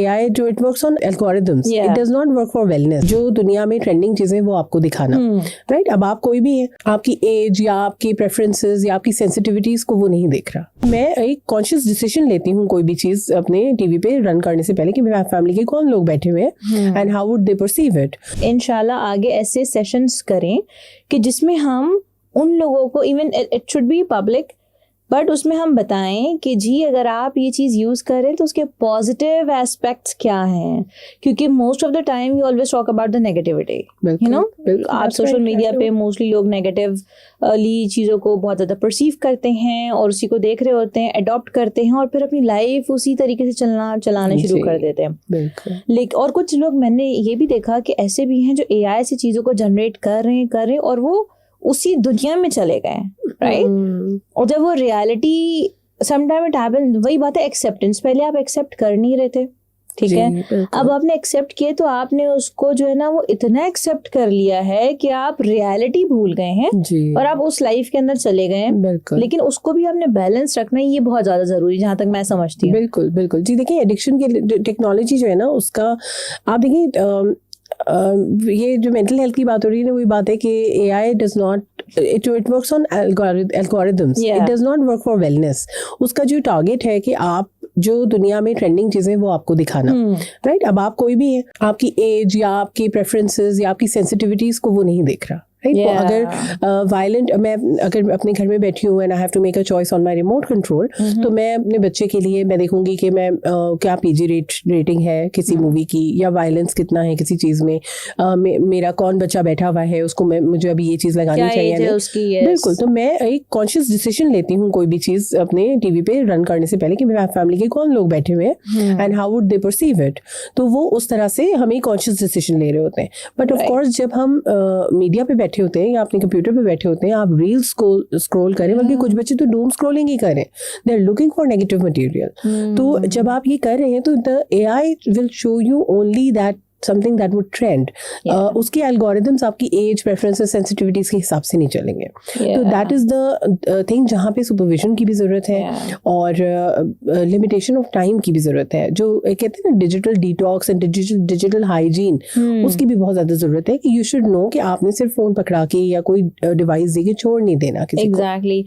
AI जो it works on algorithms, it does not work for wellness. जो दुनिया में ट्रेंडिंग चीजें वो आपको दिखाना, राइट? अब आप कोई भी है, आपकी एज या आपकी प्रेफरेंसेस या आपकी सेंसिटिविटीज को वो नहीं देख रहा। मैं एक कॉन्शियस डिसीजन लेती हूँ कोई भी चीज अपने टीवी पे रन करने से पहले कि मेरे फैमिली के कौन लोग बैठे हुए हैं and how would they perceive it. इंशाल्लाह आगे ऐसे सेशंस करें कि जिसमें हम उन लोगों को, even it should be public, but उसमें हम बताएं कि जी अगर आप ये चीज़ यूज़ करें तो उसके पॉजिटिव एस्पेक्ट्स क्या हैं, क्योंकि most of the time you always talk about the negativity, you know. आप सोशल मीडिया पे मोस्टली लोग नेगेटिवली चीज़ों को बहुत ज़्यादा परसीव करते हैं और उसी को देख रहे होते हैं, अडॉप्ट करते हैं और फिर अपनी लाइफ उसी तरीके से चलाने शुरू कर देते हैं। लेकिन और कुछ लोग, मैंने ये भी देखा कि ऐसे भी हैं जो AI से चीज़ों को जनरेट कर रहे हैं और वो उसी दुनिया में चले गए, राइट? और जब वो रियलिटी समटाइम इट हैपन, वही बात है एक्सेप्टेंस। पहले आप एक्सेप्ट कर नहीं रहे थे, ठीक है, अब आपने एक्सेप्ट किए तो आपने उसको जो है ना वो इतना एक्सेप्ट कर लिया है कि आप रियलिटी भूल गए हैं और आप उस लाइफ के अंदर चले गए हैं। लेकिन उसको भी आपने बैलेंस रखना है, ये बहुत ज्यादा जरूरी, जहां तक मैं समझती हूँ। बिल्कुल बिल्कुल जी। देखिए एडिक्शन की टेक्नोलॉजी जो है ना उसका, आप देखिए ये जो मेंटल हेल्थ की बात हो रही है ना, वही बात है कि AI does not, it works on algorithms, it does not work for wellness. उसका जो टारगेट है कि आप जो दुनिया में ट्रेंडिंग चीजें वो आपको दिखाना, राइट? अब आप कोई भी है, आपकी एज या आपकी प्रेफरेंसेस या आपकी सेंसिटिविटीज को वो नहीं देख रहा, राइट? वो अगर वायलेंट, मैं अगर अपने घर में बैठी हूँ and I have to make a choice on my remote control, तो मैं अपने बच्चे के लिए मैं देखूंगी कि मैं क्या PG रेटिंग है किसी मूवी की, या वायलेंस कितना है किसी चीज में, मेरा कौन बच्चा बैठा हुआ है, उसको मुझे अभी ये चीज लगानी चाहिए उसकी, बिल्कुल। तो मैं एक कॉन्शियस डिसीजन लेती हूँ कोई भी चीज अपने टीवी पे रन करने से पहले कि मेरे फैमिली के कौन लोग बैठे हुए हैं and how would they perceive it. तो वो उस तरह से हम एक कॉन्शियस डिसीजन ले रहे होते हैं। बट ऑफ कोर्स जब हम मीडिया पे बैठे होते हैं या अपने कंप्यूटर पे बैठे होते हैं, आप रील्स को स्क्रॉल करें, बल्कि कुछ बच्चे तो डूम स्क्रॉलिंग ही करें, they are looking for negative material. तो जब आप ये कर रहे हैं तो the AI will show you only that something that would trend. उसके algorithms आपकी एज, प्रेफरेंसेस, सेंसिटिविटीज के हिसाब से नहीं चलेंगे। तो दैट इज द थिंग जहाँ पे सुपरविजन की भी जरूरत है और लिमिटेशन ऑफ टाइम की भी जरूरत है। जो कहते हैं ना digital detox and digital hygiene, उसकी भी बहुत ज्यादा जरूरत है कि यू शुड नो कि आपने सिर्फ फोन पकड़ा के या कोई डिवाइस दे के छोड़ नहीं देना किसी को। Exactly.